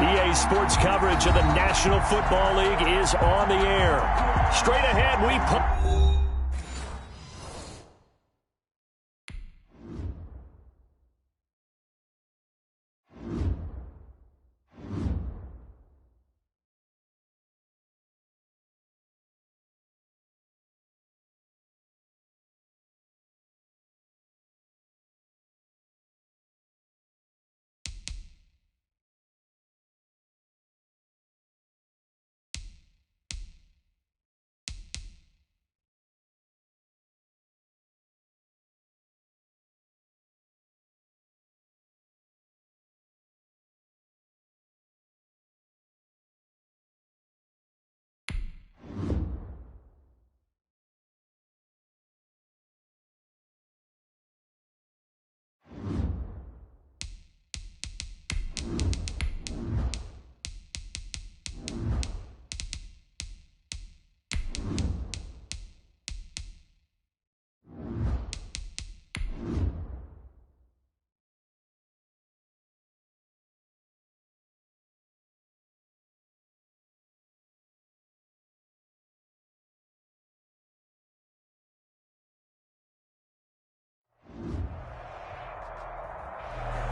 EA Sports coverage of the National Football League is on the air. Straight ahead, we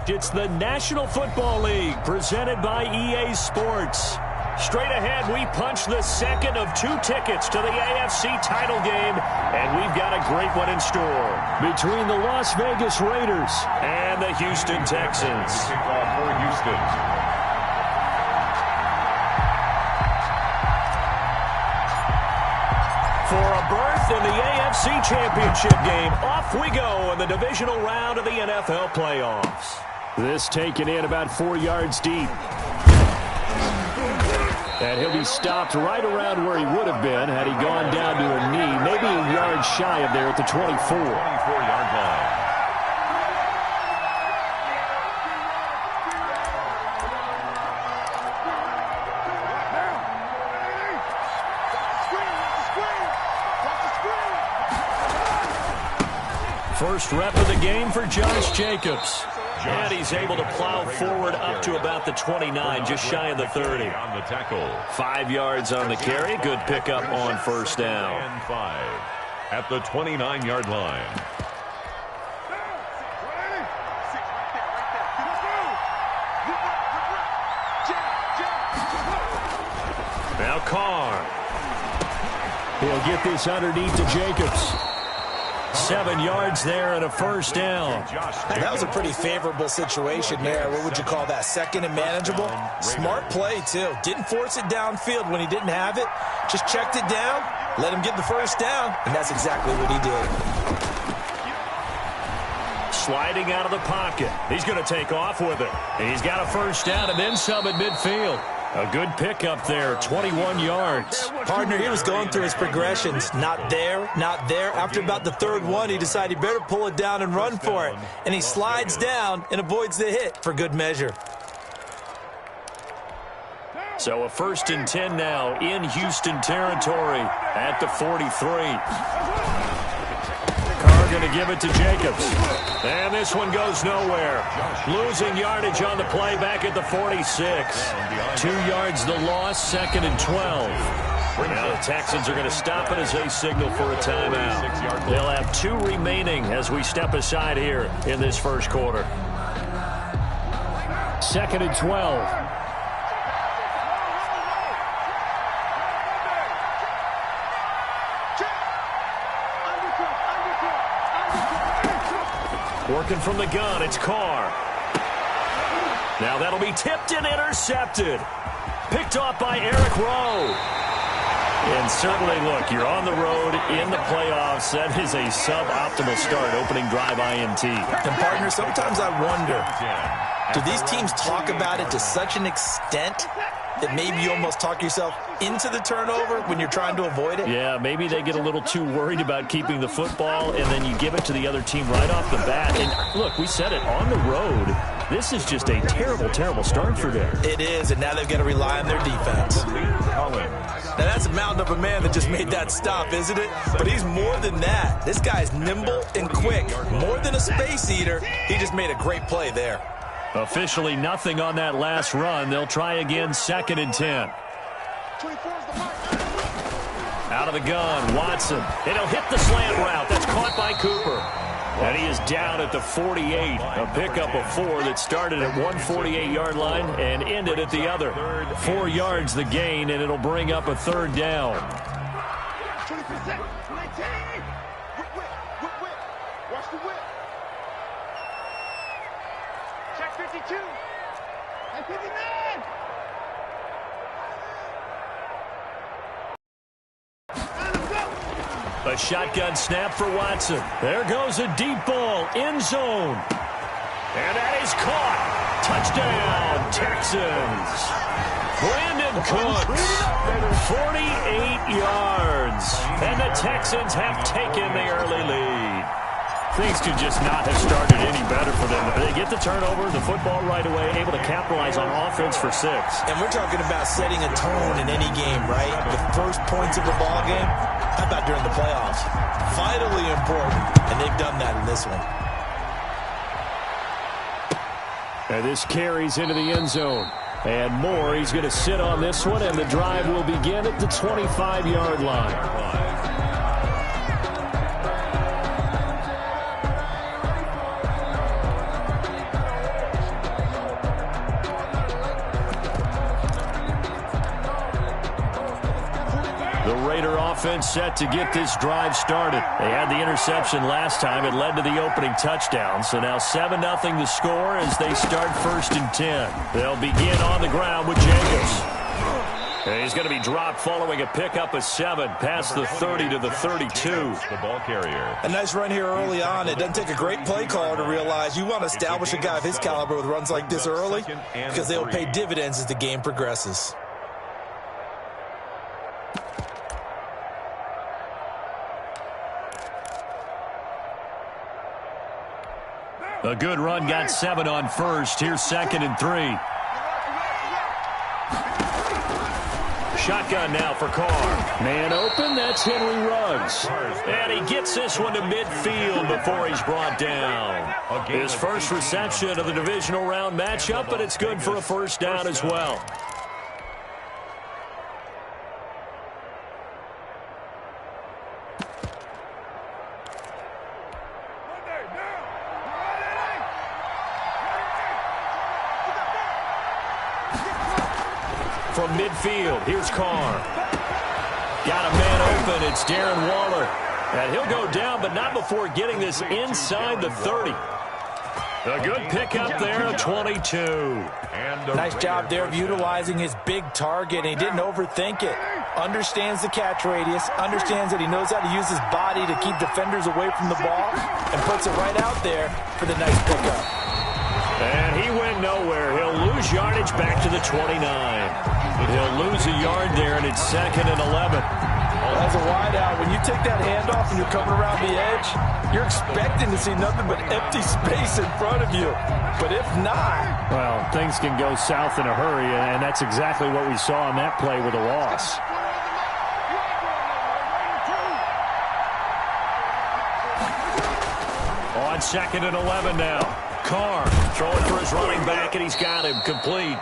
It's the National Football League presented by EA Sports. Straight ahead, we punch the second of 2 tickets to the AFC title game, and we've got a great one in store between the Las Vegas Raiders and the Houston Texans. Kickoff for Houston. For a berth in the AFC Championship game, off we go in the divisional round of the NFL playoffs. This taken in about 4 yards deep. And he'll be stopped right around where he would have been had he gone down to a knee, maybe a yard shy of there at the 24. 24-yard line. First rep of the game for Josh Jacobs. And he's able to plow forward up to about the 29, just shy of the 30. On the tackle. 5 yards on the carry. Good pickup on first down. And 5 at the 29-yard line. Now Carr. He'll get this underneath to Jacobs. 7 yards there and a first down. That was a pretty favorable situation there. What would you call that? Second and manageable? Smart play, too. Didn't force it downfield when he didn't have it. Just checked it down, let him get the first down, and that's exactly what he did. Sliding out of the pocket. He's going to take off with it. And he's got a first down and then some at midfield. A good pickup there, 21 yards. Partner, he was going through his progressions. Not there, not there. After about the third one, he decided he better pull it down and run for it. And he slides down and avoids the hit for good measure. So a 1st and 10 now in Houston territory at the 43. Carr going to give it to Jacobs. And this one goes nowhere. Losing yardage on the play back at the 46. 2 yards the loss, 2nd and 12. Now the Texans are going to stop it as they signal for a timeout. They'll have 2 remaining as we step aside here in this first quarter. 2nd and 12. Working from the gun, it's Carr. Now that'll be tipped and intercepted. Picked off by Eric Rowe. And certainly, look, you're on the road in the playoffs. That is a suboptimal start, opening drive INT. And, partner, sometimes I wonder, do these teams talk about it to such an extent that maybe you almost talk yourself into the turnover when you're trying to avoid it? Yeah, maybe they get a little too worried about keeping the football, and then you give it to the other team right off the bat. And, look, we said it, on the road, this is just a terrible, terrible start for them. It is, and now they've got to rely on their defense. Now, that's a mountain of a man that just made that stop, isn't it? But he's more than that. This guy's nimble and quick. More than a space eater, he just made a great play there. Officially nothing on that last run. They'll try again, 2nd and 10. Out of the gun, Watson. And he'll hit the slant route. That's caught by Cooper. And he is down at the 48. A pickup of 4 that started at 148-yard line and ended at the other. 4 yards the gain, and it'll bring up a 3rd down. Watch the whip. Check 52. And 59. A shotgun snap for Watson. There goes a deep ball, end zone. And that is caught. Touchdown, Texans. Brandon Cooks, 48 yards. And the Texans have taken the early lead. Things could just not have started any better for them. They get the turnover, the football right away, able to capitalize on offense for 6. And we're talking about setting a tone in any game, right? The first points of the ball game, how about during the playoffs? Vitally important, and they've done that in this one. And this carries into the end zone. And more, he's going to sit on this one, and the drive will begin at the 25-yard line. Offense set to get this drive started. They had the interception last time. It led to the opening touchdown. So now 7-0 the score as they start 1st and 10. They'll begin on the ground with Jacobs. And he's going to be dropped following a pickup of 7 past the 30 to the 32. The ball carrier. A nice run here early on. It doesn't take a great play caller to realize you want to establish a guy of his caliber with runs like this early because they'll pay dividends as the game progresses. A good run, got 7 on first. Here's 2nd and 3. Shotgun now for Carr. Man open, that's Henry Ruggs. And he gets this one to midfield before he's brought down. His first reception of the divisional round matchup, but it's good for a 1st down as well. From midfield, here's Carr. Got a man open, it's Darren Waller. And he'll go down, but not before getting this inside the 30. A good pickup there, 22. Nice job there of utilizing his big target, and he didn't overthink it. Understands the catch radius, understands that he knows how to use his body to keep defenders away from the ball, and puts it right out there for the nice pickup. And he went nowhere. He'll lose yardage back to the 29. He'll lose a yard there, and it's 2nd and 11. As a wideout, when you take that handoff and you're coming around the edge, you're expecting to see nothing but empty space in front of you. But if not... Well, things can go south in a hurry, and that's exactly what we saw on that play with a loss. On 2nd and 11 now. Carr throwing for his running back, and he's got him complete.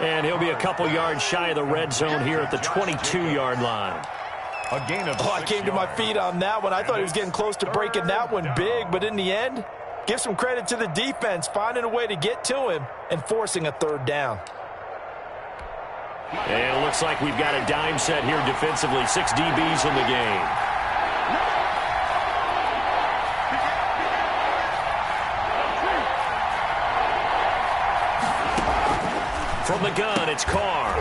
And he'll be a couple yards shy of the red zone here at the 22-yard line. A gain of I came to my feet on that one. I thought he was getting close to breaking that one big, but in the end, give some credit to the defense, finding a way to get to him and forcing a 3rd down. And it looks like we've got a dime set here defensively. 6 DBs in the game. From the gun, it's Carr.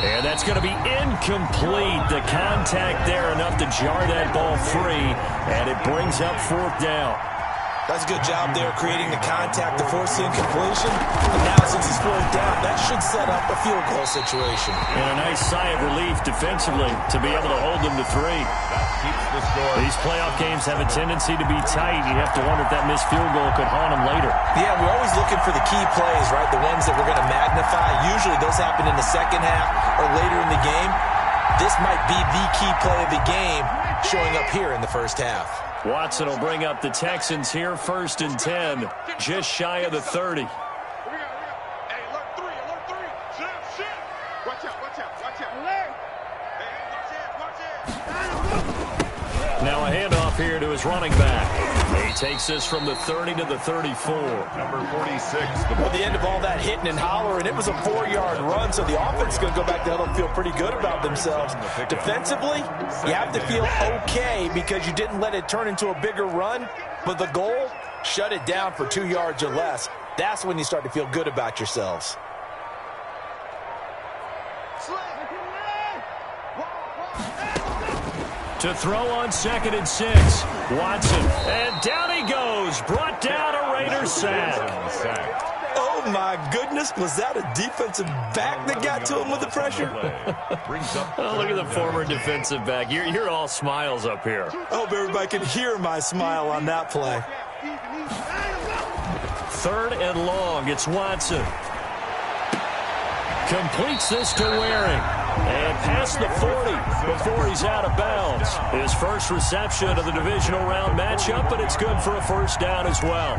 And that's going to be incomplete. The contact there enough to jar that ball free, and it brings up 4th down. That's a good job there creating the contact to force the incompletion. And now since he's 4th down, that should set up a field goal situation. And a nice sigh of relief defensively to be able to hold them to 3. keeps the score. These playoff games have a tendency to be tight. You have to wonder if that missed field goal could haunt them later. Yeah, we're always looking for the key plays, right? The ones that we're going to magnify. Usually those happen in the second half or later in the game. This might be the key play of the game showing up here in the first half. Watson will bring up the Texans here, 1st and 10, just shy of the 30. Hey, alert three. Shit. Watch out. Alert. Hey, watch it. Now a handoff here to his running back. He takes this from the 30 to the 34. Number 46. Well, the end of all that hitting and hollering, it was a 4-yard run, so the offense is going to go back to hell and feel pretty good about themselves. Defensively, you have to feel okay because you didn't let it turn into a bigger run, but the goal, shut it down for 2 yards or less. That's when you start to feel good about yourselves. To throw on 2nd and 6. Watson. And down he goes. Brought down a Raiders sack. Oh, my goodness. Was that a defensive back that got to him with the pressure? Oh, look at the former defensive back. You're all smiles up here. I hope everybody can hear my smile on that play. 3rd and long. It's Watson. Completes this to Waring. And past the 40 before he's out of bounds. His first reception of the divisional round matchup, but it's good for a 1st down as well.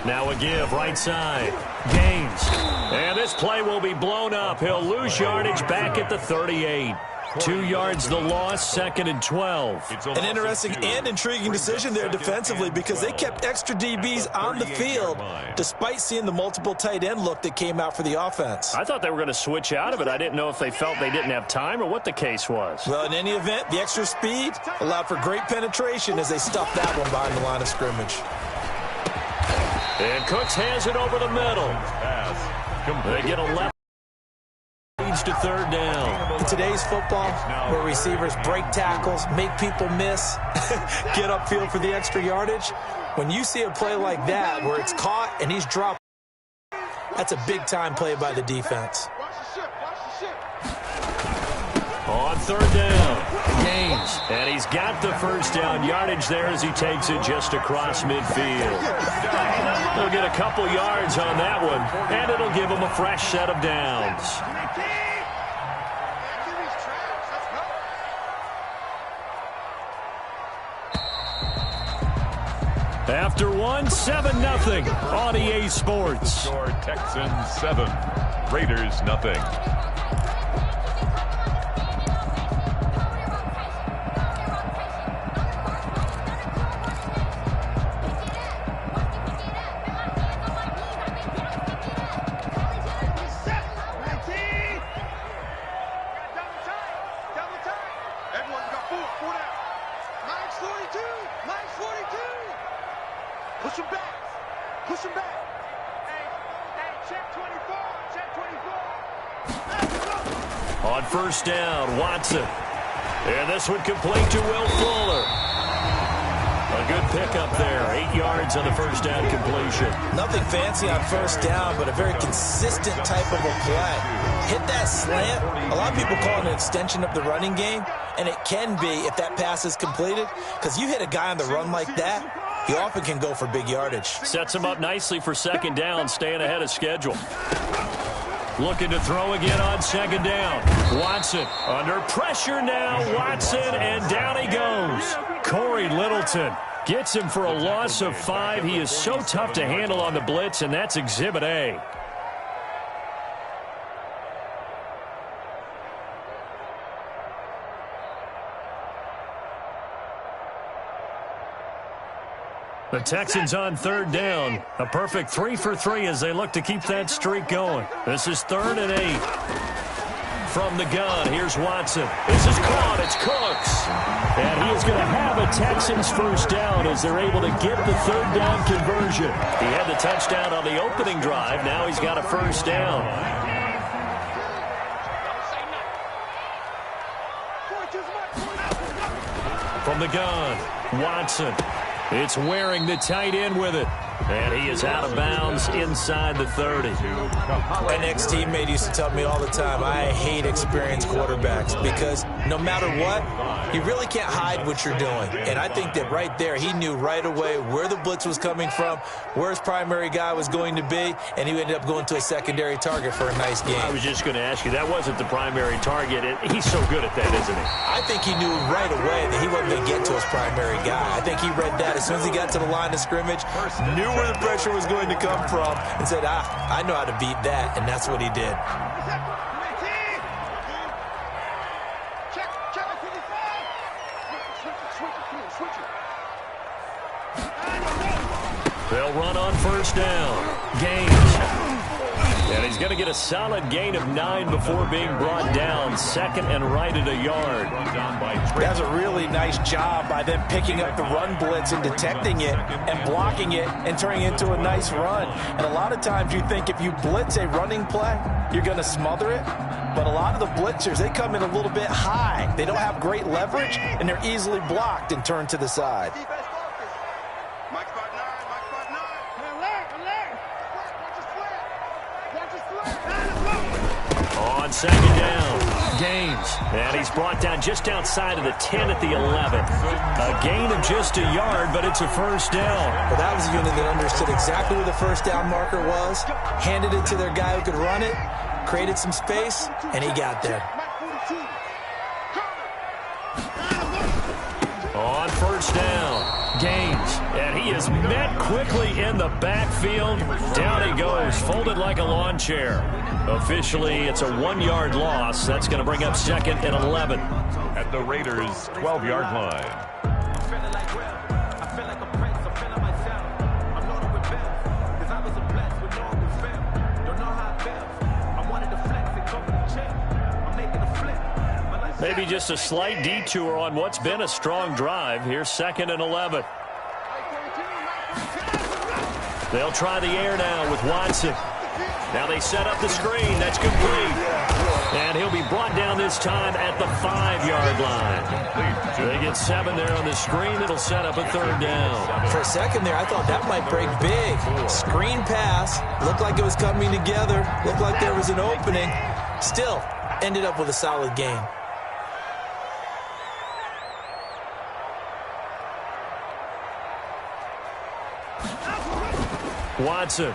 Now a give, right side. Gaines. And this play will be blown up. He'll lose yardage back at the 38. 2 yards the loss, 2nd and 12. An interesting and intriguing decision there defensively because they kept extra DBs on the field despite seeing the multiple tight end look that came out for the offense. I thought they were going to switch out of it. I didn't know if they felt they didn't have time or what the case was. Well, in any event, the extra speed allowed for great penetration as they stuffed that one behind the line of scrimmage. And Cooks has it over the middle. They get a left. Leads to 3rd down. In today's football, where receivers break tackles, make people miss, get upfield for the extra yardage, when you see a play like that where it's caught and he's dropped, that's a big-time play by the defense. On 3rd down, Gaines. And he's got the 1st down yardage there as he takes it just across midfield. He'll get a couple yards on that one, and it'll give him a fresh set of downs. After 7-0 on EA Sports. Score Texans 7, Raiders nothing. Push him back. Hey, check 24. On 1st down, Watson. And this one complete to Will Fuller. A good pickup there. 8 yards on the 1st down completion. Nothing fancy on 1st down, but a very consistent type of a play. Hit that slant. A lot of people call it an extension of the running game, and it can be if that pass is completed, because you hit a guy on the run like that, he often can go for big yardage. Sets him up nicely for 2nd down, staying ahead of schedule. Looking to throw again on 2nd down. Watson under pressure now. Watson, and down he goes. Corey Littleton gets him for a loss of 5. He is so tough to handle on the blitz, and that's Exhibit A. The Texans on 3rd down. A perfect 3 for 3 as they look to keep that streak going. This is 3rd and 8. From the gun, here's Watson. This is caught. It's Cooks. And he is going to have a Texans 1st down as they're able to get the 3rd down conversion. He had the touchdown on the opening drive. Now he's got a 1st down. From the gun, Watson. It's Waring the tight end with it. And he is out of bounds inside the 30. My next teammate used to tell me all the time, I hate experienced quarterbacks because no matter what, you really can't hide what you're doing. And I think that right there, he knew right away where the blitz was coming from, where his primary guy was going to be, and he ended up going to a secondary target for a nice game. I was just going to ask you, that wasn't the primary target. He's so good at that, isn't he? I think he knew right away that he wasn't going to get to his primary guy. I think he read that as soon as he got to the line of scrimmage, knew where the pressure was going to come from, and said, I know how to beat that, and that's what he did. They'll run on first down. Gaines. And he's going to get a solid gain of 9 before being brought down. Second and right at a yard. That's a really nice job by them picking up the run blitz and detecting it and blocking it and turning it into a nice run. And a lot of times you think if you blitz a running play, you're going to smother it. But a lot of the blitzers, they come in a little bit high. They don't have great leverage, and they're easily blocked and turned to the side. On second down, Gaines. And he's brought down just outside of the 10 at the 11. A gain of just a yard, but it's a first down. Well, that was a unit that understood exactly where the first down marker was, handed it to their guy who could run it, created some space, and he got there. On first down, Gaines. And he is met quickly in the backfield. Down he goes, folded like a lawn chair. Officially, it's a 1-yard loss. That's going to bring up second and 11. At the Raiders' 12-yard line. Maybe just a slight detour on what's been a strong drive. Here's second and 11. They'll try the air now with Watson. Now they set up the screen. That's complete. And he'll be brought down this time at the 5-yard line. They get 7 there on the screen. It'll set up a third down. For a second there, I thought that might break big. Screen pass. Looked like it was coming together. Looked like there was an opening. Still, ended up with a solid game. Watson.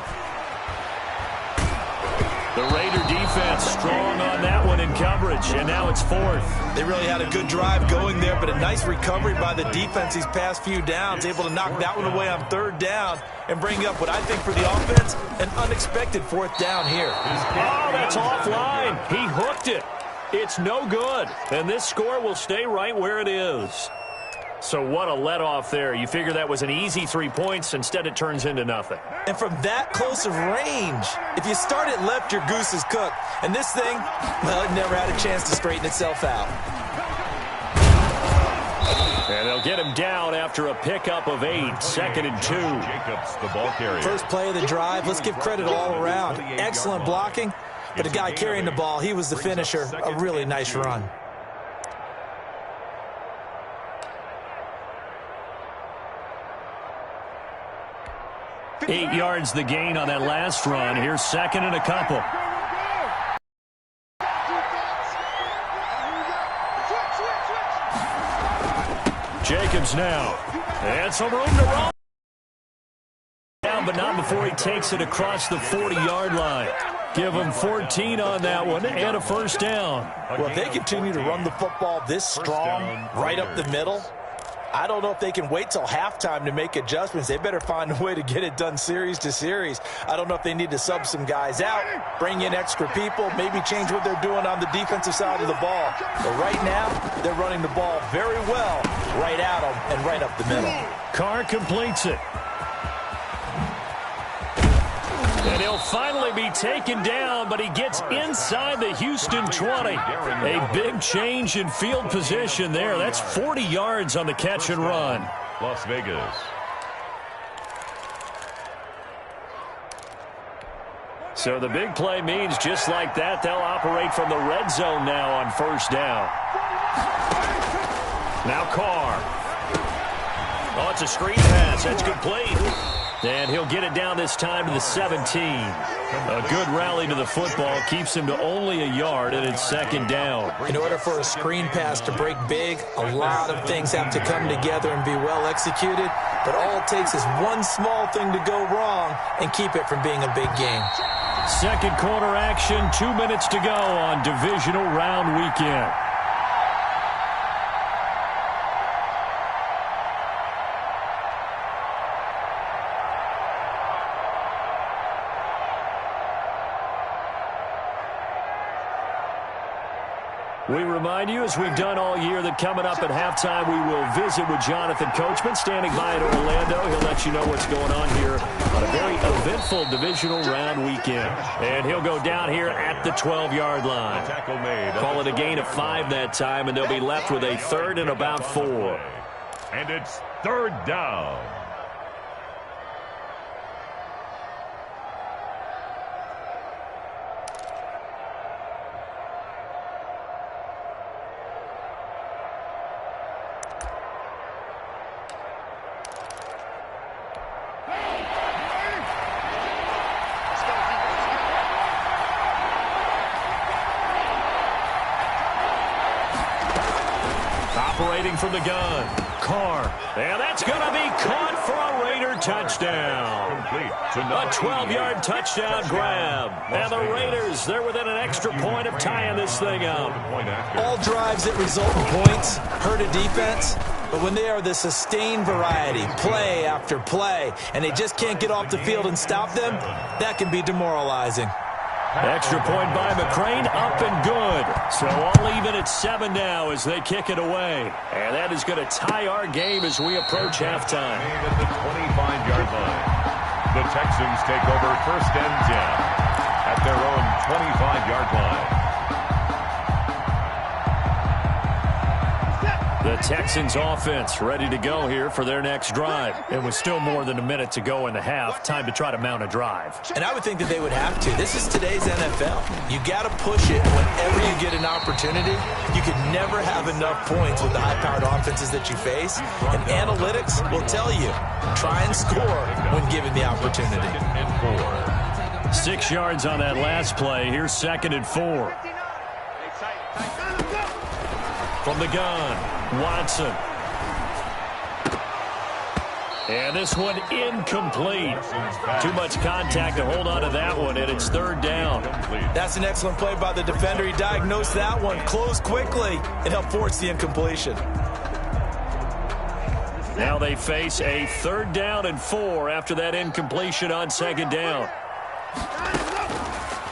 The Raider defense strong on that one in coverage, and now it's fourth. They really had a good drive going there, but a nice recovery by the defense these past few downs, able to knock that one away on third down and bring up what I think for the offense, an unexpected fourth down here. Oh, that's offline. He hooked it. It's no good, and this score will stay right where it is. So what a let-off there. You figure that was an easy 3 points. Instead, it turns into nothing. And from that close of range, if you start it left, your goose is cooked. And this thing, well, it never had a chance to straighten itself out. And they'll get him down after a pickup of 8. Second and 2. Jacobs, the ball carrier. First play of the drive. Let's give credit all around. Excellent blocking. But the guy carrying the ball, he was the finisher. A really nice run. Eight yards the gain on that last run. Here's second and a couple. Jacobs now. And some room to run. Down, but not before he takes it across the 40-yard line. Give him 14 on that one and a first down. Well, if they continue to run the football this strong, right up the middle, I don't know if they can wait till halftime to make adjustments. They better find a way to get it done series to series. I don't know if they need to sub some guys out, bring in extra people, maybe change what they're doing on the defensive side of the ball. But right now, they're running the ball very well right at them and right up the middle. Carr completes it. And he'll finally be taken down, but he gets inside the Houston 20. A big change in field position there. That's 40 yards on the catch and run. Las Vegas. So the big play means just like that, they'll operate from the red zone now on first down. Now Carr. Oh, it's a screen pass. That's complete. And he'll get it down this time to the 17. A good rally to the football keeps him to only a yard, and it's second down. In order for a screen pass to break big, a lot of things have to come together and be well executed. But all it takes is one small thing to go wrong and keep it from being a big game. Second quarter action, 2 minutes to go on Divisional Round Weekend. We remind you, as we've done all year, that coming up at halftime, we will visit with Jonathan Coachman, standing by in Orlando. He'll let you know what's going on here on a very eventful divisional round weekend. And he'll go down here at the 12-yard line. Call it a gain of 5 that time, and they'll be left with a third and about 4. And it's third down. Operating from the gun, Carr. And that's going to be caught for a Raider touchdown. A 12-yard touchdown grab. And the Raiders, they're within an extra point of tying this thing up. All drives that result in points hurt a defense. But when they are the sustained variety, play after play, and they just can't get off the field and stop them, that can be demoralizing. Extra point by McCrane, up and good. So all even at 7 now as they kick it away. And that is going to tie our game as we approach halftime. At the 25-yard line. The Texans take over first and 10 at their own 25-yard line. The Texans offense ready to go here for their next drive. And with still more than a minute to go in the half, time to try to mount a drive. And I would think that they would have to. This is today's NFL. You got to push it whenever you get an opportunity. You can never have enough points with the high-powered offenses that you face. And analytics will tell you, try and score when given the opportunity. 6 yards on that last play. Here's 2nd and 4. From the gun, Watson. And this one incomplete. Too much contact to hold on to that one, and it's 3rd down. That's an excellent play by the defender. He diagnosed that one, closed quickly, and helped force the incompletion. Now they face a 3rd down and 4 after that incompletion on 2nd down.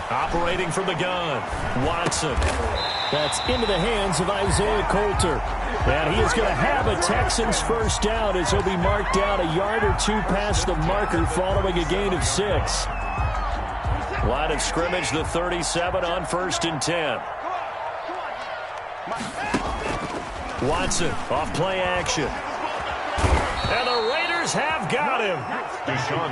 Operating from the gun, Watson. That's into the hands of Isaiah Coulter. And he is going to have a Texans first down as he'll be marked down a yard or 2 past the marker following a gain of 6. Line of scrimmage, the 37 on 1st and 10. Watson off play action. And the Raiders have got him.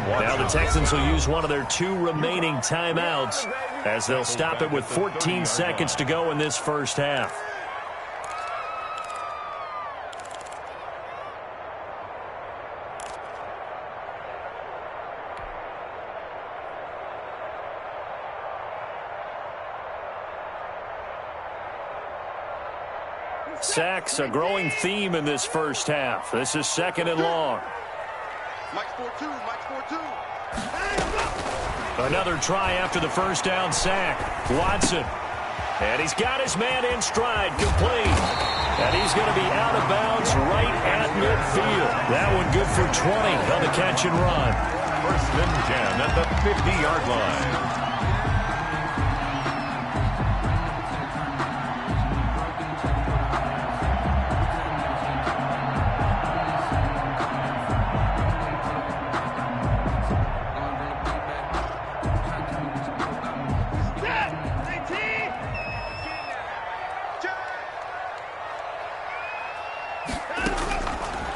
Now the Texans will use one of their 2 remaining timeouts as they'll stop it with 14 seconds to go in this first half. Sacks, a growing theme in this first half. This is 2nd and long. Mike's 4-2, Mike's 4-2. Another try after the first down sack. Watson. And he's got his man in stride, complete. And he's going to be out of bounds right at midfield. That one good for 20 on the catch and run. 1st and 10 at the 50-yard line.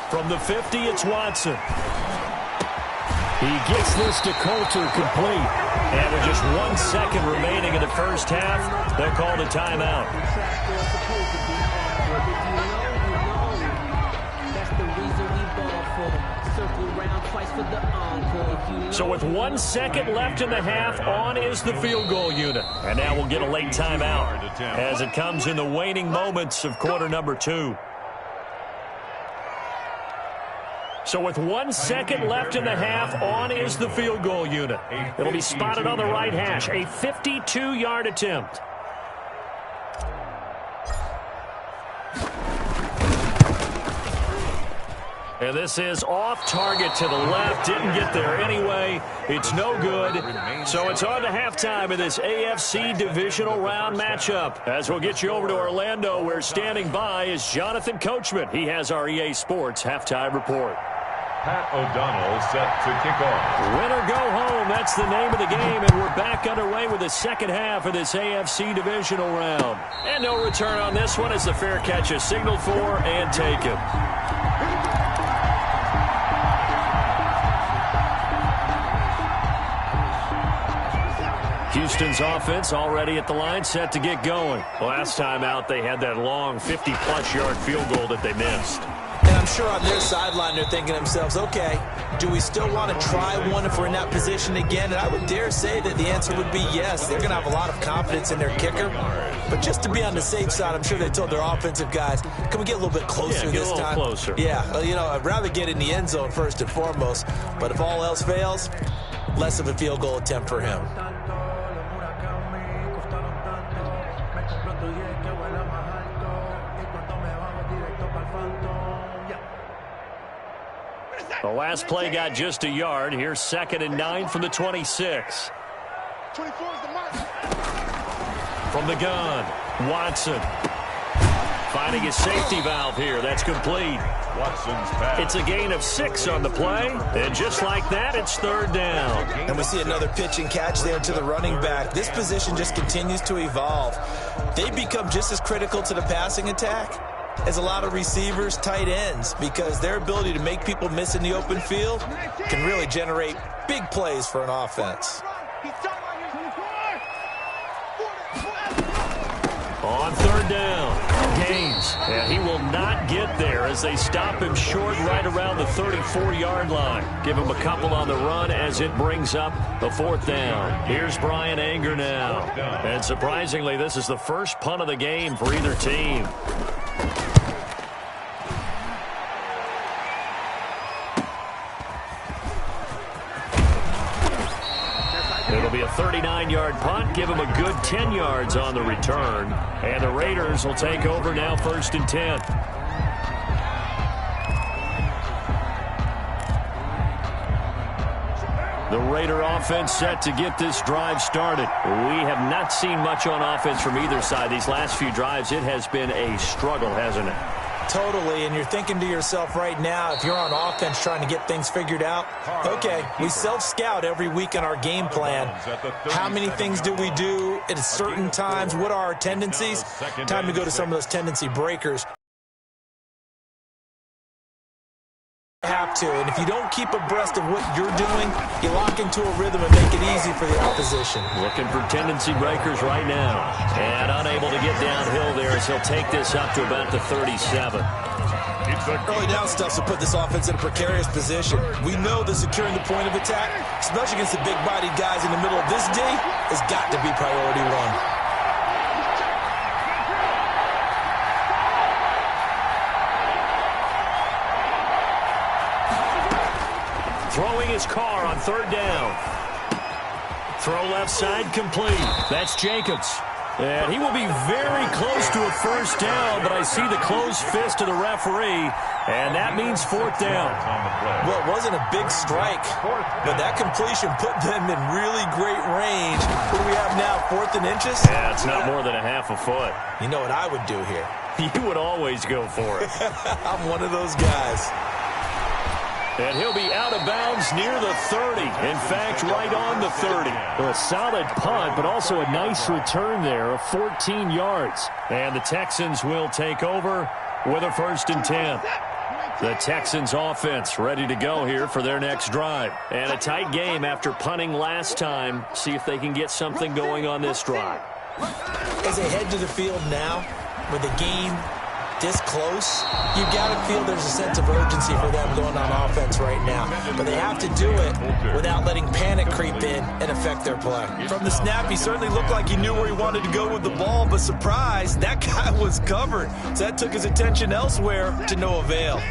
From the 50, it's Watson. He gets this to Coulter complete. And with just 1 second remaining in the first half, they'll call the timeout. So with 1 second left in the half, on is the field goal unit. And now we'll get a late timeout as it comes in the waning moments of quarter number 2. So with 1 second left in the half, on is the field goal unit. It'll be spotted on the right hash, a 52-yard attempt. And this is off target to the left. Didn't get there anyway. It's no good. So it's on to halftime of this AFC Divisional round matchup. As we'll get you over to Orlando, where standing by is Jonathan Coachman. He has our EA Sports halftime report. Pat O'Donnell set to kick off. Win or go home, that's the name of the game, and we're back underway with the second half of this AFC Divisional round. And no return on this one as the fair catch is signaled for and taken. Houston's offense already at the line, set to get going. Last time out, they had that long 50-plus yard field goal that they missed. And I'm sure on their sideline they're thinking to themselves, okay, do we still want to try one if we're in that position again? And I would dare say that the answer would be yes. They're going to have a lot of confidence in their kicker. But just to be on the safe side, I'm sure they told their offensive guys, can we get a little bit closer this time? Closer. Yeah, well, you know, I'd rather get in the end zone first and foremost. But if all else fails, less of a field goal attempt for him. The last play got just a yard. Here's 2nd and 9 from the 26. 24 is the mark. From the gun, Watson. Finding his safety valve here. That's complete. Watson's pass. It's a gain of 6 on the play. And just like that, it's 3rd down. And we see another pitch and catch there to the running back. This position just continues to evolve. They become just as critical to the passing attack as a lot of receivers, tight ends, because their ability to make people miss in the open field can really generate big plays for an offense. On 3rd down, Gaines, and he will not get there as they stop him short right around the 34-yard line. Give him a couple on the run as it brings up the 4th down. Here's Brian Anger now. And surprisingly, this is the first punt of the game for either team. It'll be a 39-yard punt. Give him a good 10 yards on the return. And the Raiders will take over now 1st and 10. The Raider offense set to get this drive started. We have not seen much on offense from either side. These last few drives, it has been a struggle, hasn't it? Totally, and you're thinking to yourself right now, if you're on offense trying to get things figured out, okay, we self-scout every week in our game plan. How many things do we do at certain times? What are our tendencies? Time to go to some of those tendency breakers. Have to, and if you don't keep abreast of what you're doing, you lock into a rhythm and make it easy for the opposition. Looking for tendency breakers right now, and unable to get downhill there as he'll take this up to about the 37. Early down stuff to put this offense in a precarious position. We know that securing the point of attack, especially against the big-bodied guys in the middle of this day, has got to be priority one. Throwing his car on 3rd down. Throw left side complete. That's Jacobs. And he will be very close to a 1st down, but I see the closed fist of the referee, and that means 4th down. Well, it wasn't a big strike, but that completion put them in really great range. What do we have now, 4th and inches? Yeah, it's not more than a half a foot. You know what I would do here? You would always go for it. I'm one of those guys. And he'll be out of bounds near the 30. In fact, right on the 30. Well, a solid punt, but also a nice return there of 14 yards. And the Texans will take over with a 1st and 10. The Texans offense ready to go here for their next drive. And a tight game after punting last time. See if they can get something going on this drive. As they head to the field now, with the game this close, you got to feel there's a sense of urgency for them going on offense right now. But they have to do it without letting panic creep in and affect their play. From the snap, he certainly looked like he knew where he wanted to go with the ball, but surprise, that guy was covered. So that took his attention elsewhere to no avail.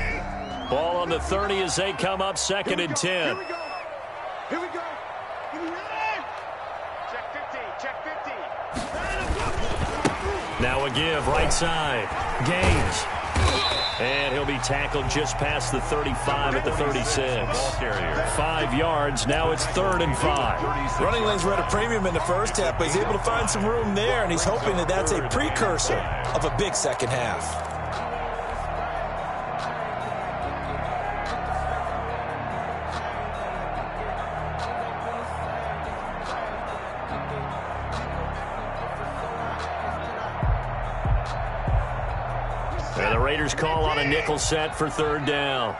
Ball on the 30 as they come up 2nd and 10. Here we go. Here we go. Check 50. Check 50. Now a give right side. Gaines. And he'll be tackled just past the 35 at the 36. 5 yards. Now it's 3rd and 5. Running lanes were at a premium in the first half, but he's able to find some room there, and he's hoping that that's a precursor of a big second half. And the Raiders call on a nickel set for 3rd down.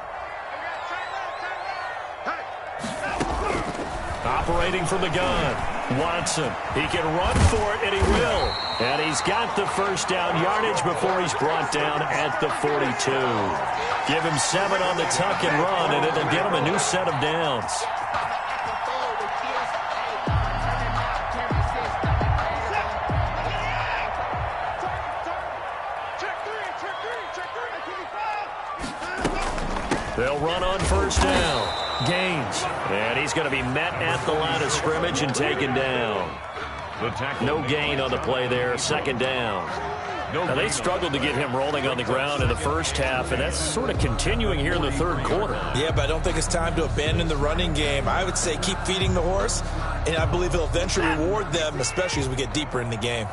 Operating from the gun, Watson. He can run for it, and he will. And he's got the first down yardage before he's brought down at the 42. Give him 7 on the tuck and run, and it'll get him a new set of downs. They'll run on 1st down. Gaines. And he's going to be met at the line of scrimmage and taken down. No gain on the play there. 2nd down. Now, they struggled to get him rolling on the ground in the first half, and that's sort of continuing here in the 3rd quarter. Yeah, but I don't think it's time to abandon the running game. I would say keep feeding the horse, and I believe he'll eventually reward them, especially as we get deeper in the game.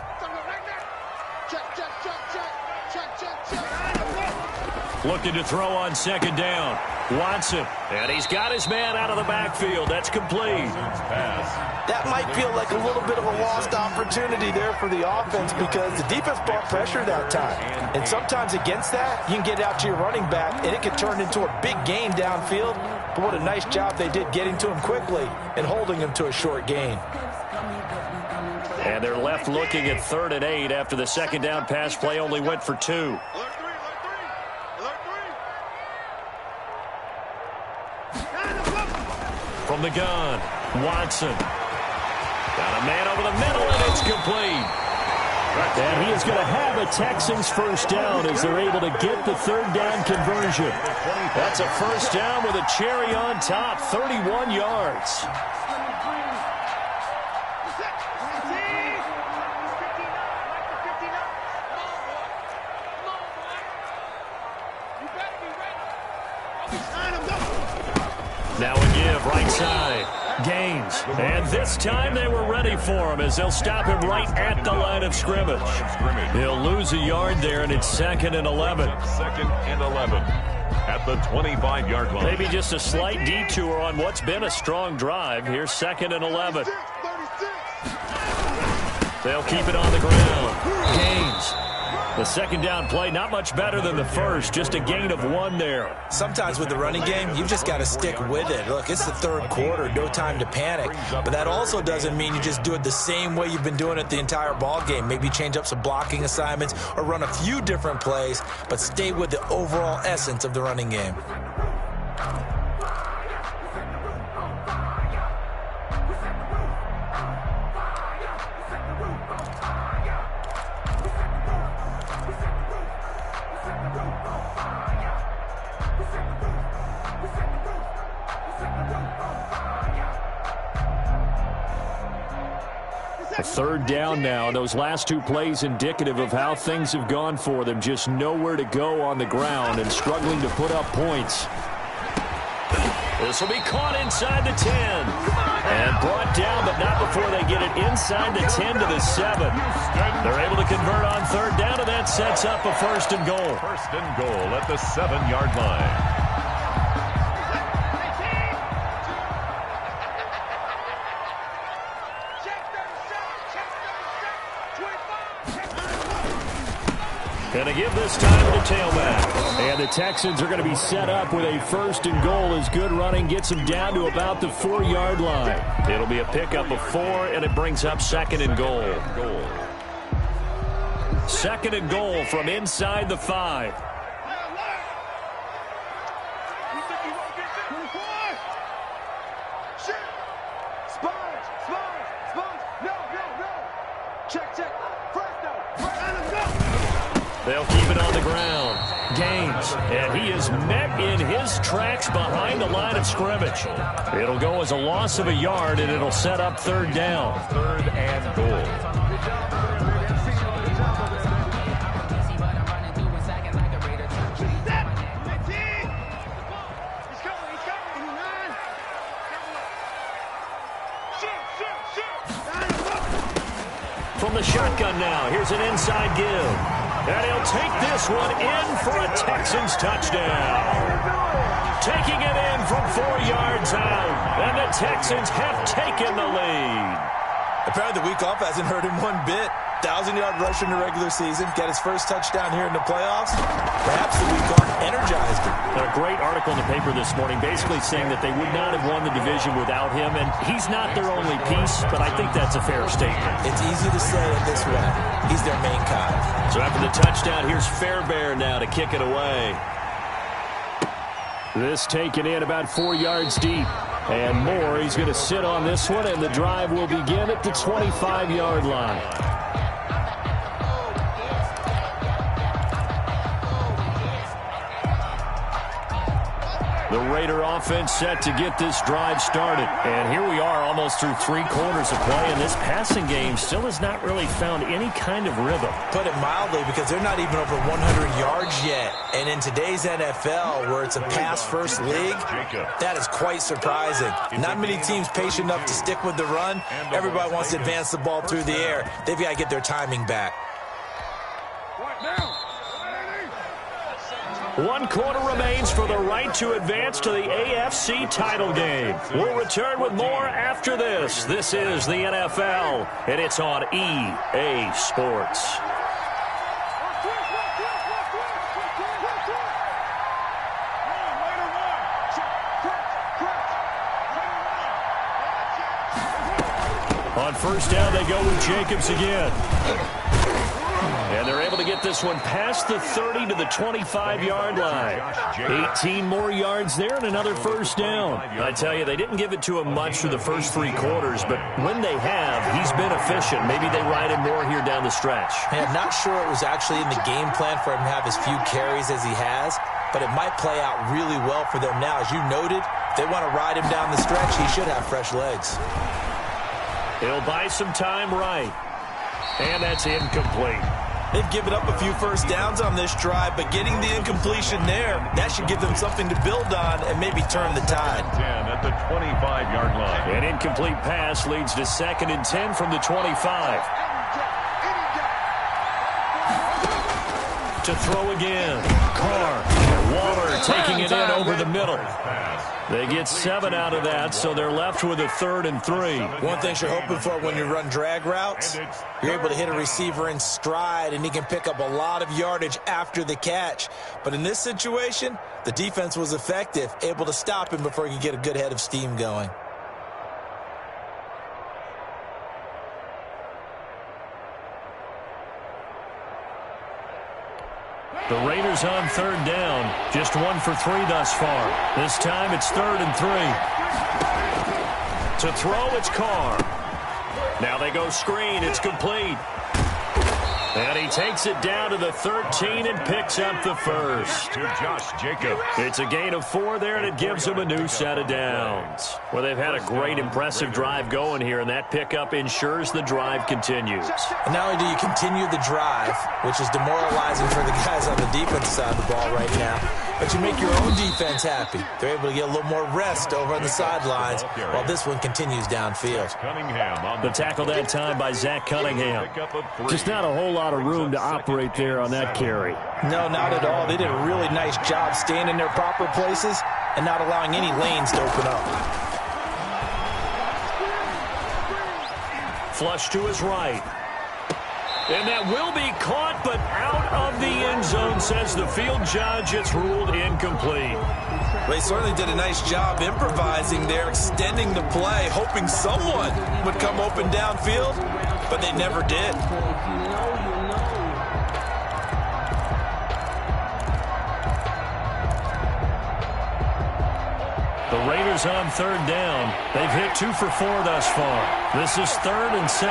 Looking to throw on 2nd down. Watson. And he's got his man out of the backfield. That's complete. That might feel like a little bit of a lost opportunity there for the offense because the defense brought pressure that time. And sometimes against that, you can get out to your running back, and it can turn into a big gain downfield. But what a nice job they did getting to him quickly and holding him to a short gain. And they're left looking at 3rd and 8 after the 2nd down pass play only went for 2. From the gun, Watson. Got a man over the middle, and it's complete. And he is going to have a Texans first down as they're able to get the 3rd down conversion. That's a first down with a cherry on top, 31 yards. Now a give, right side. Gaines. And this time they were ready for him as they'll stop him right at the line of scrimmage. He'll lose a yard there, and it's 2nd and 11. 2nd and 11 at the 25-yard line. Maybe just a slight detour on what's been a strong drive. Here's 2nd and 11. They'll keep it on the ground. Gaines. The 2nd down play, not much better than the first, just a gain of 1 there. Sometimes with the running game, you've just got to stick with it. Look, it's the 3rd quarter, no time to panic. But that also doesn't mean you just do it the same way you've been doing it the entire ball game. Maybe change up some blocking assignments or run a few different plays, but stay with the overall essence of the running game. A 3rd down now. Those last 2 plays indicative of how things have gone for them. Just nowhere to go on the ground and struggling to put up points. This will be caught inside the 10. And brought down, but not before they get it inside the 10 to the 7. They're able to convert on 3rd down, and that sets up a 1st and goal. 1st and goal at the 7-yard line. Going to give this time to the tailback. And the Texans are going to be set up with a 1st and goal as good running gets them down to about the 4-yard line. It'll be a pickup of 4, and it brings up 2nd and goal. Second and goal from inside the 5. They'll keep it on the ground. Gaines, and he is met in his tracks behind the line of scrimmage. It'll go as a loss of a yard, and it'll set up third down. Third and goal. From the shotgun now, here's an inside give. And he'll take this one in for a Texans touchdown. Taking it in from 4 yards out. And the Texans have taken the lead. Apparently the week off hasn't hurt him one bit. 1,000-yard rush in the regular season. Got his first touchdown here in the playoffs. Perhaps the week off energized him. A great article in the paper this morning basically saying that they would not have won the division without him. And he's not their only piece, but I think that's a fair statement. It's easy to say it this way. He's their main guy. So after the touchdown, here's Fairbairn now to kick it away. This taken in about 4 yards deep. And more, he's going to sit on this one, and the drive will begin at the 25-yard line. The Raider offense set to get this drive started. And here we are almost through 3 quarters of play, and this passing game still has not really found any kind of rhythm. Put it mildly, because they're not even over 100 yards yet. And in today's NFL, where it's a pass-first league, that is quite surprising. Not many teams patient enough to stick with the run. Everybody wants to advance the ball through the air. They've got to get their timing back. 1 quarter remains for the right to advance to the AFC title game. We'll return with more after this. This is the NFL, and it's on EA Sports. On first down, they go with Jacobs again. And they're able to get this one past the 30 to the 25-yard line. 18 more yards there and another first down. I tell you, they didn't give it to him much through the first 3 quarters, but when they have, he's been efficient. Maybe they ride him more here down the stretch. I'm not sure it was actually in the game plan for him to have as few carries as he has, but it might play out really well for them now. As you noted, if they want to ride him down the stretch, he should have fresh legs. He'll buy some time right. And that's incomplete. They've given up a few first downs on this drive, but getting the incompletion there, that should give them something to build on and maybe turn the tide. 10 at the 25-yard line. An incomplete pass leads to 2nd and 10 from the 25. To throw again. Carr. Waller taking it in over the middle. They get 7 out of that, so they're left with a 3rd and 3. One thing you're hoping for when you run drag routes, you're able to hit a receiver in stride, and he can pick up a lot of yardage after the catch. But in this situation, the defense was effective, able to stop him before he could get a good head of steam going. The Raiders on 3rd down. Just 1 for 3 thus far. This time it's 3rd and 3. To throw, it's Carr. Now they go screen. It's complete. And he takes it down to the 13 and picks up the first. To Josh Jacobs. It's a gain of 4 there, and it gives him a new set of downs. Well, they've had a great, impressive drive going here, and that pickup ensures the drive continues. And not only do you continue the drive, which is demoralizing for the guys on the defensive side of the ball right now, but you make your own defense happy. They're able to get a little more rest over on the sidelines while this one continues downfield. The tackle that time by Zach Cunningham. Just not a whole lot of room to operate there on that carry. No, not at all. They did a really nice job staying in their proper places and not allowing any lanes to open up. Flush to his right. And that will be caught, but out of the end zone, says the field judge. It's ruled incomplete. They certainly did a nice job improvising there, extending the play, hoping someone would come open downfield, but they never did. The Raiders on third down. They've hit 2 for 4 thus far. This is 3rd and 7.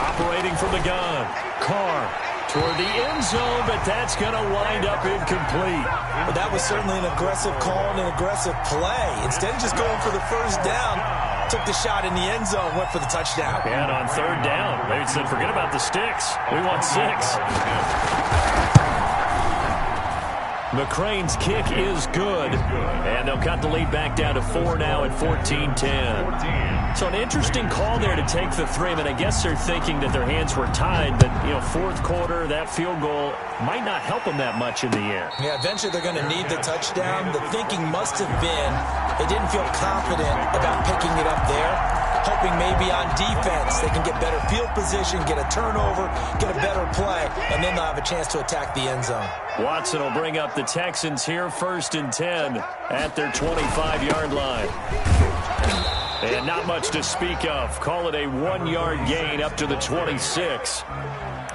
Operating from the gun. Carr toward the end zone, but that's going to wind up incomplete. Well, that was certainly an aggressive call and an aggressive play. Instead of just going for the first down, took the shot in the end zone, went for the touchdown. And on third down, they said, forget about the sticks. We want 6. McCrane's kick is good, and they'll cut the lead back down to 4 now at 14-10. So an interesting call there to take the 3. I mean, I guess they're thinking that their hands were tied, but, you know, fourth quarter, that field goal might not help them that much in the air. Yeah, eventually they're going to need the touchdown. The thinking must have been they didn't feel confident about picking it up there, hoping maybe on defense they can get better field position, get a turnover, get a better play, and then they'll have a chance to attack the end zone. Watson will bring up the Texans here 1st and 10 at their 25-yard line. And not much to speak of. Call it a 1-yard gain up to the 26.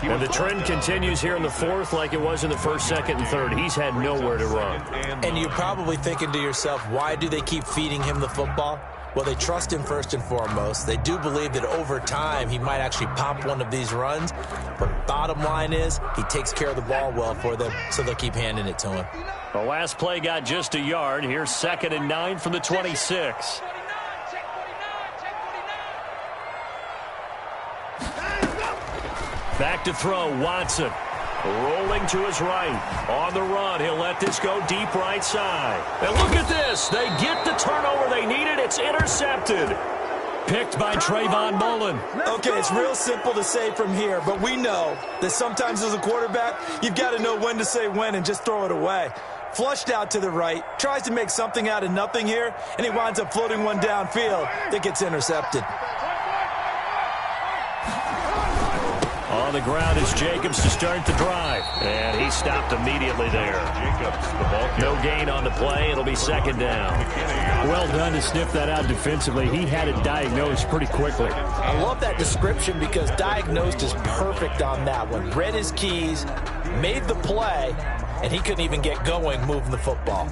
And the trend continues here in the 4th like it was in the 1st, 2nd, and 3rd. He's had nowhere to run. And you're probably thinking to yourself, why do they keep feeding him the football? Well, they trust him first and foremost. They do believe that over time he might actually pop one of these runs. But bottom line is he takes care of the ball well for them, so they'll keep handing it to him. The last play got just a yard. Here's 2nd and 9 from the 26. Back to throw, Watson. Rolling to his right. On the run, he'll let this go deep right side. And look at this. They get the turnover they needed. It's intercepted. Picked by Trayvon Mullen. Okay, it's real simple to say from here, but we know that sometimes as a quarterback, you've got to know when to say when and just throw it away. Flushed out to the right, tries to make something out of nothing here, and he winds up floating one downfield that gets intercepted. On the ground is Jacobs to start the drive. And he stopped immediately there. Jacobs, the ball carrier. No gain on the play. It'll be 2nd down. Well done to sniff that out defensively. He had it diagnosed pretty quickly. I love that description because diagnosed is perfect on that one. Read his keys, made the play, and he couldn't even get going moving the football.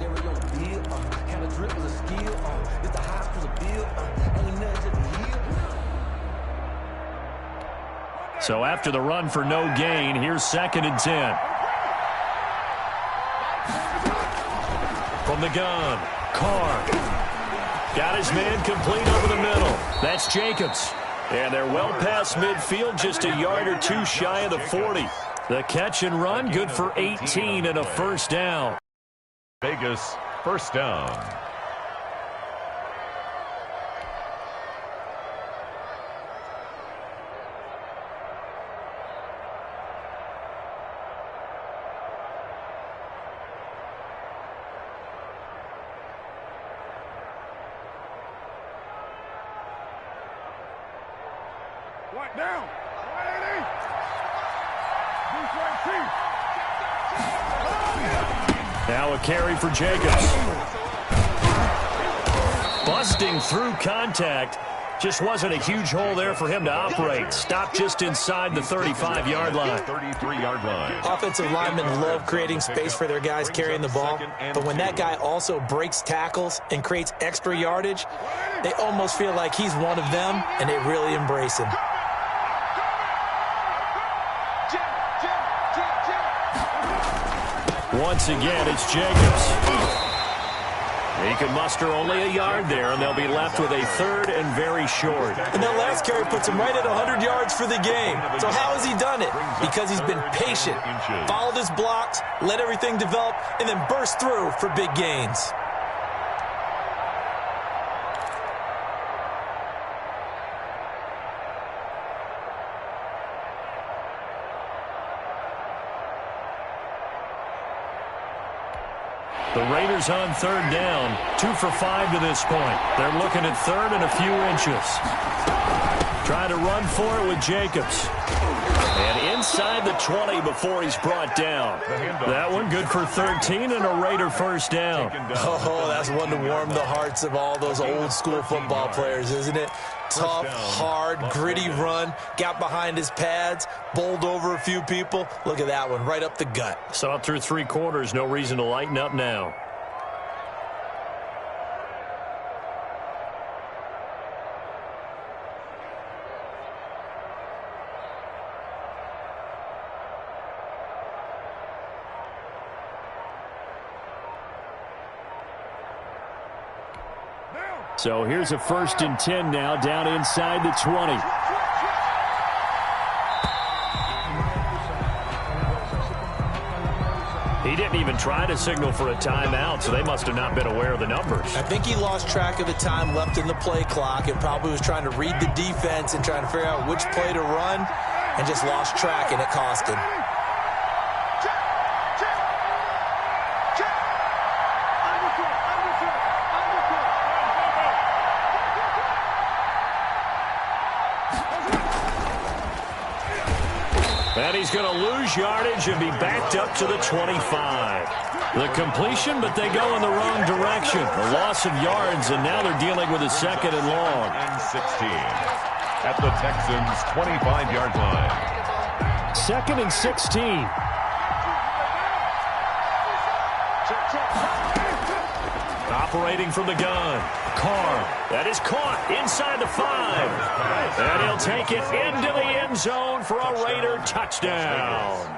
So after the run for no gain, here's 2nd and 10. From the gun, Carr. Got his man complete over the middle. That's Jacobs. And they're well past midfield, just a yard or 2 shy of the 40. The catch and run, good for 18 and a 1st down. Vegas, 1st down. Right down. 180. Now a carry for Jacobs. Busting through contact. Just wasn't a huge hole there for him to operate. Stopped just inside the 35-yard line. 33-yard line. Offensive linemen love creating space for their guys carrying the ball, but when that guy also breaks tackles and creates extra yardage, they almost feel like he's one of them, and they really embrace him. Once again, it's Jacobs. He can muster only a yard there, and they'll be left with a 3rd and very short. And that last carry puts him right at 100 yards for the game. So how has he done it? Because he's been patient, followed his blocks, let everything develop, and then burst through for big gains. The Raiders on 3rd down, 2 for 5 to this point. They're looking at 3rd and a few inches. Trying to run for it with Jacobs. And inside the 20 before he's brought down. That one good for 13 and a Raider first down. Oh, that's one to warm the hearts of all those old school football players, isn't it? Tough, hard, gritty run. Got behind his pads, bowled over a few people. Look at that one, right up the gut. Saw it through 3 quarters. No reason to lighten up now. So here's a 1st and 10 now, down inside the 20. He didn't even try to signal for a timeout, so they must have not been aware of the numbers. I think he lost track of the time left in the play clock and probably was trying to read the defense and trying to figure out which play to run and just lost track, and it cost him. And he's going to lose yardage and be backed up to the 25. The completion, but they go in the wrong direction. A loss of yards, and now they're dealing with a 2nd and long. And 16 at the Texans' 25-yard line. 2nd and 16. Operating from the gun. Carr. That is caught inside the 5. And he'll take it into the end zone for a Raider touchdown.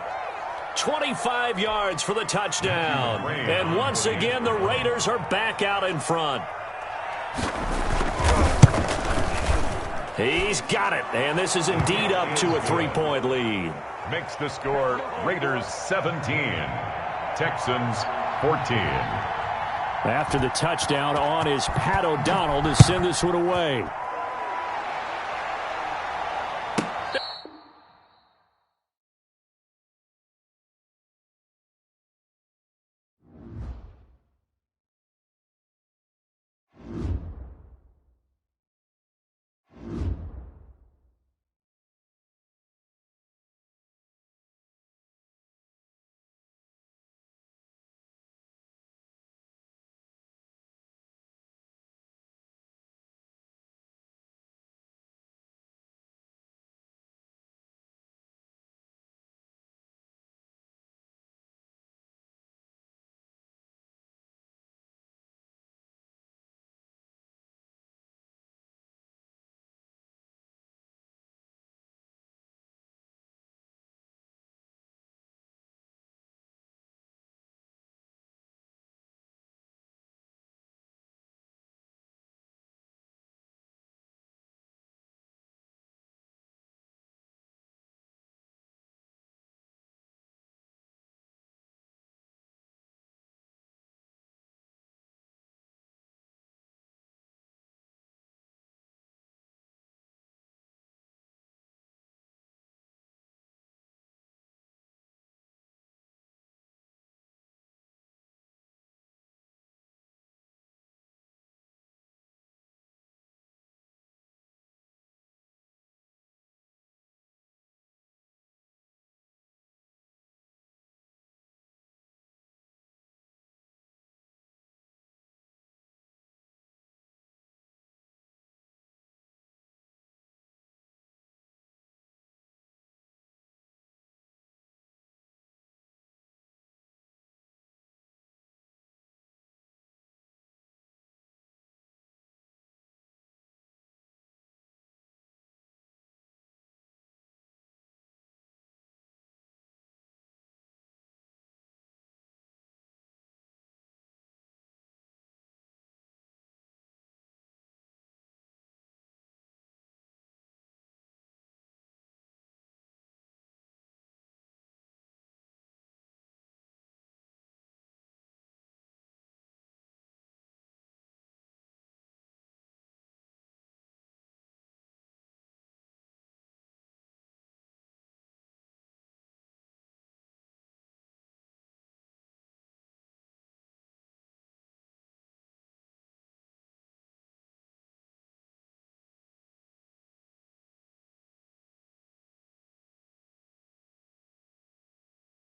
25 yards for the touchdown. And once again, the Raiders are back out in front. He's got it. And this is indeed up to a 3-point lead. Makes the score Raiders 17, Texans 14. After the touchdown on is Pat O'Donnell to send this one away.